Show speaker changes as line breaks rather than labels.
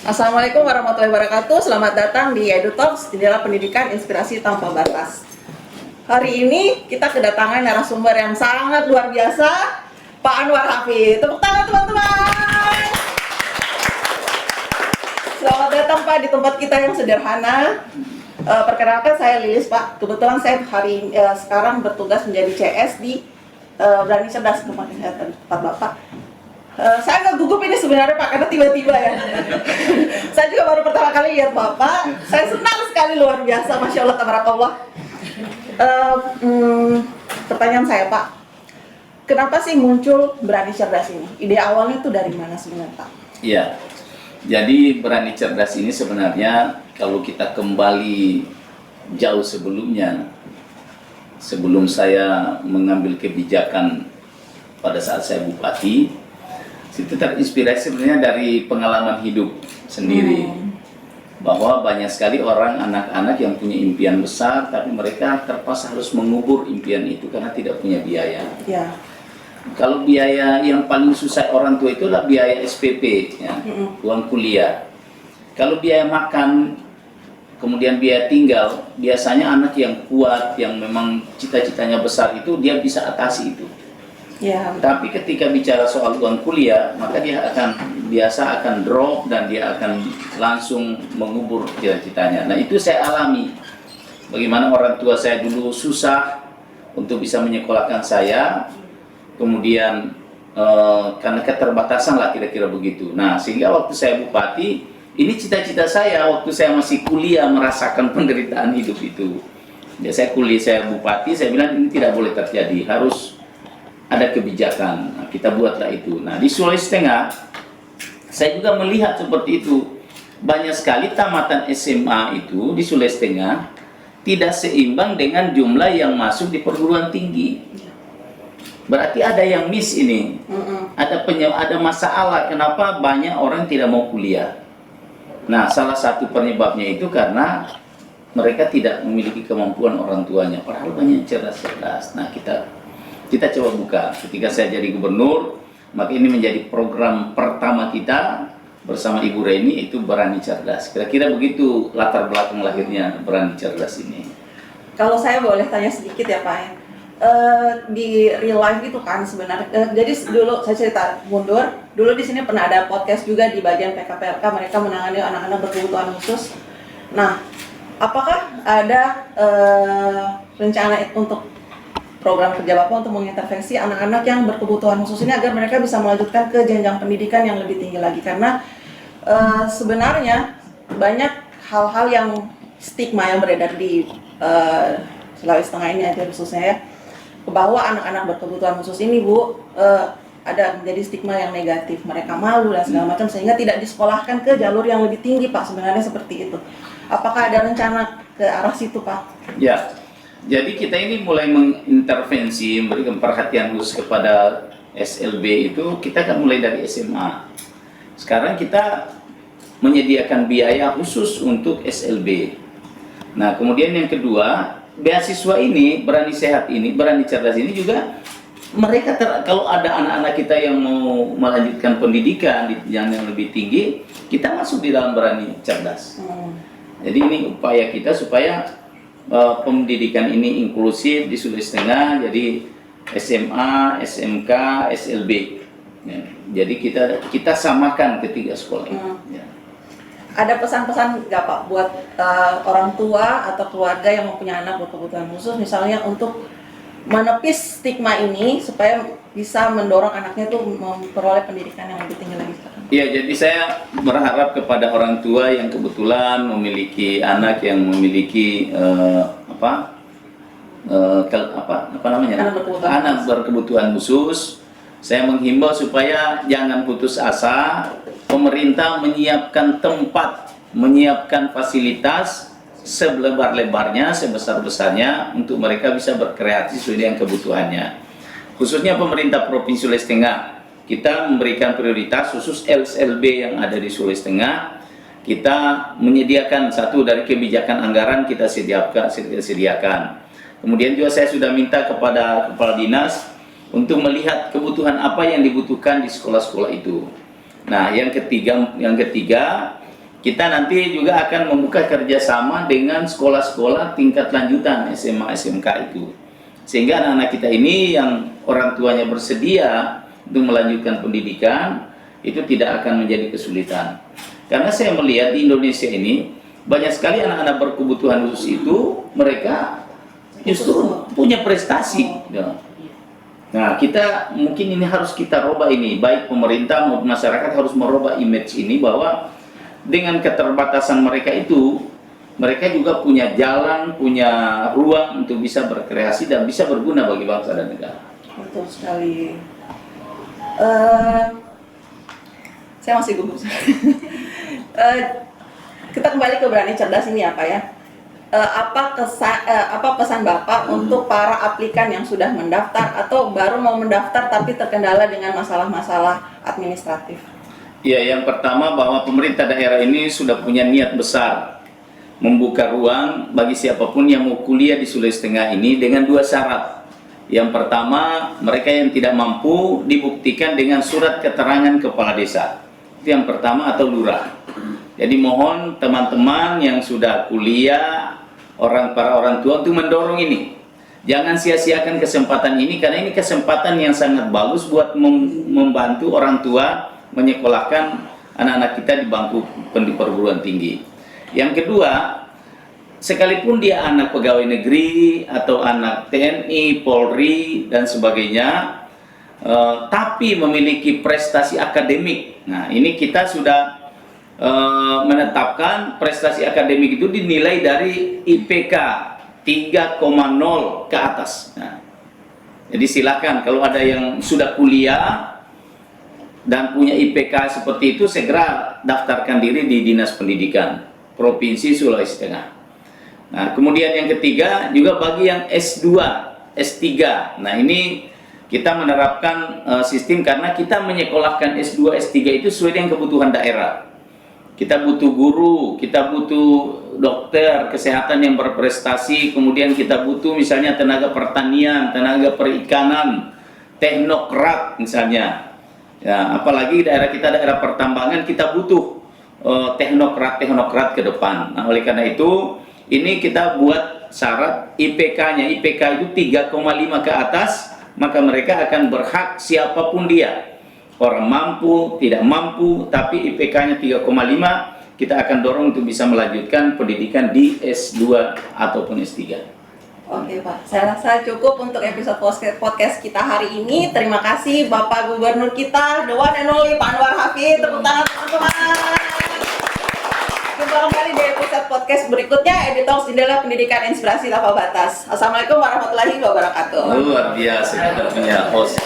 Assalamualaikum warahmatullahi wabarakatuh. Selamat datang di EduTalks, jendela pendidikan inspirasi tanpa batas. Hari ini kita kedatangan narasumber yang sangat luar biasa, Pak Anwar Hafid. Tepuk tangan teman-teman. Selamat datang Pak di tempat kita yang sederhana. Perkenalkan saya Lilis Pak. Kebetulan saya sekarang bertugas menjadi CS di Berani Cerdas kemarin tempat Bapak. Saya nggak gugup ini sebenarnya Pak, karena tiba-tiba ya. Saya juga baru pertama kali lihat Bapak. Saya senang sekali, luar biasa, Masya Allah, tabarakallah. Pertanyaan saya Pak, kenapa sih muncul Berani Cerdas ini? Ide awalnya itu dari mana sebenarnya Pak?
Iya, jadi Berani Cerdas ini sebenarnya kalau kita kembali jauh sebelumnya, sebelum saya mengambil kebijakan pada saat saya bupati, itu terinspirasi sebenarnya dari pengalaman hidup sendiri. Bahwa banyak sekali orang, anak-anak yang punya impian besar, tapi mereka terpaksa harus mengubur impian itu karena tidak punya biaya.
Ya.
Kalau biaya yang paling susah orang tua itulah biaya SPP, ya, uang kuliah. Kalau biaya makan, kemudian biaya tinggal, biasanya anak yang kuat, yang memang cita-citanya besar itu, dia bisa atasi itu.
Ya.
Tapi ketika bicara soal uang kuliah, maka dia biasa akan drop dan dia akan langsung mengubur cita-citanya. Nah, itu saya alami. Bagaimana orang tua saya dulu susah untuk bisa menyekolahkan saya, kemudian karena keterbatasan lah kira-kira begitu. Nah, sehingga waktu saya bupati, ini cita-cita saya waktu saya masih kuliah merasakan penderitaan hidup itu. Ya, saya bupati, saya bilang ini tidak boleh terjadi, harus ada kebijakan. Nah, kita buatlah itu. Nah, di Sulawesi Tengah saya juga melihat seperti itu. Banyak sekali tamatan SMA itu di Sulawesi Tengah tidak seimbang dengan jumlah yang masuk di perguruan tinggi. Berarti ada yang miss ini. Ada masalah kenapa banyak orang tidak mau kuliah. Nah, salah satu penyebabnya itu karena mereka tidak memiliki kemampuan orang tuanya. Padahal banyak cerdas-cerdas. Nah, kita coba buka. Ketika saya jadi gubernur, maka ini menjadi program pertama kita bersama Ibu Reni, itu Berani Cerdas. Kira-kira begitu latar belakang lahirnya Berani Cerdas ini.
Kalau saya boleh tanya sedikit ya Pak ya. Di real life itu kan sebenarnya, jadi dulu saya cerita mundur, dulu di sini pernah ada podcast juga di bagian PKPLK, mereka menangani anak-anak berkebutuhan khusus. Nah, apakah ada rencana untuk program kerja Bapak untuk mengintervensi anak-anak yang berkebutuhan khusus ini agar mereka bisa melanjutkan ke jenjang pendidikan yang lebih tinggi lagi? Karena sebenarnya banyak hal-hal yang stigma yang beredar di Sulawesi Tengah ini aja khususnya ya, bahwa anak-anak berkebutuhan khusus ini Bu ada menjadi stigma yang negatif, mereka malu dan segala macam, sehingga tidak disekolahkan ke jalur yang lebih tinggi Pak, sebenarnya seperti itu. Apakah ada rencana ke arah situ Pak?
Ya, jadi kita ini mulai mengintervensi, memberikan perhatian khusus kepada SLB itu, kita kan mulai dari SMA. Sekarang kita menyediakan biaya khusus untuk SLB. Nah, kemudian yang kedua, beasiswa ini, Berani Sehat ini, Berani Cerdas ini juga, mereka kalau ada anak-anak kita yang mau melanjutkan pendidikan di jenjang yang lebih tinggi, kita masuk di dalam Berani Cerdas. Jadi ini upaya kita supaya pendidikan ini inklusif di Sulawesi Tengah, jadi SMA, SMK, SLB. Ya, jadi kita samakan ketiga sekolah ini. Ya.
Ada pesan-pesan nggak Pak buat orang tua atau keluarga yang mempunyai anak berkebutuhan khusus, misalnya untuk menepis stigma ini supaya bisa mendorong anaknya tuh memperoleh pendidikan yang lebih tinggi lagi?
Iya, jadi saya berharap kepada orang tua yang kebetulan memiliki anak yang memiliki anak berkebutuhan khusus. Saya menghimbau supaya jangan putus asa. Pemerintah menyiapkan tempat, menyiapkan fasilitas selebar-lebarnya, sebesar-besarnya untuk mereka bisa berkreasi sesuai dengan kebutuhannya. Khususnya pemerintah Provinsi Sulawesi Tengah, kita memberikan prioritas khusus SLB yang ada di Sulawesi Tengah. Kita menyediakan satu dari kebijakan anggaran kita sediakan. Kemudian juga saya sudah minta kepada kepala dinas untuk melihat kebutuhan apa yang dibutuhkan di sekolah-sekolah itu. Nah, yang ketiga kita nanti juga akan membuka kerjasama dengan sekolah-sekolah tingkat lanjutan SMA, SMK itu. Sehingga anak-anak kita ini yang orang tuanya bersedia untuk melanjutkan pendidikan, itu tidak akan menjadi kesulitan. Karena saya melihat di Indonesia ini, banyak sekali anak-anak berkebutuhan khusus itu, mereka justru punya prestasi. Nah, kita mungkin ini harus kita rubah ini, baik pemerintah maupun masyarakat harus merubah image ini bahwa dengan keterbatasan mereka itu, mereka juga punya jalan, punya ruang untuk bisa berkreasi dan bisa berguna bagi bangsa dan negara.
Betul sekali. Saya masih gugup. Kita kembali ke Berani Cerdas ini ya Pak ya. Apa pesan Bapak untuk para aplikan yang sudah mendaftar atau baru mau mendaftar tapi terkendala dengan masalah-masalah administratif?
Ya, yang pertama bahwa pemerintah daerah ini sudah punya niat besar membuka ruang bagi siapapun yang mau kuliah di Sulawesi Tengah ini dengan 2 syarat. Yang pertama, mereka yang tidak mampu dibuktikan dengan surat keterangan kepala desa. Itu yang pertama, atau lurah. Jadi mohon teman-teman yang sudah kuliah, para orang tua untuk mendorong ini. Jangan sia-siakan kesempatan ini, karena ini kesempatan yang sangat bagus buat membantu orang tua menyekolahkan anak-anak kita di bangku perguruan tinggi. Yang kedua, sekalipun dia anak pegawai negeri atau anak TNI, Polri dan sebagainya, tapi memiliki prestasi akademik. Nah, ini kita sudah menetapkan prestasi akademik itu dinilai dari IPK 3,0 ke atas. Nah, jadi silakan kalau ada yang sudah kuliah dan punya IPK seperti itu, segera daftarkan diri di Dinas Pendidikan Provinsi Sulawesi Tengah. Nah, kemudian yang ketiga juga bagi yang S2, S3. Nah, ini kita menerapkan sistem karena kita menyekolahkan S2, S3 itu sesuai dengan kebutuhan daerah. Kita butuh guru, kita butuh dokter kesehatan yang berprestasi, kemudian kita butuh misalnya tenaga pertanian, tenaga perikanan, teknokrat misalnya. Ya, apalagi daerah kita daerah pertambangan, kita butuh teknokrat ke depan. Nah, oleh karena itu ini kita buat syarat IPK-nya, IPK itu 3,5 ke atas, maka mereka akan berhak siapapun dia. Orang mampu, tidak mampu, tapi IPK-nya 3,5, kita akan dorong untuk bisa melanjutkan pendidikan di S2 ataupun S3.
Oke Pak, saya rasa cukup untuk episode podcast kita hari ini. Terima kasih Bapak Gubernur kita, the one and only Pak Anwar Hafid. Tepuk tangan teman-teman. Jumpa kembali di episode podcast berikutnya, Editor Jendela Pendidikan Inspirasi Tanpa Batas. Assalamualaikum warahmatullahi wabarakatuh.
Luar biasa punya host.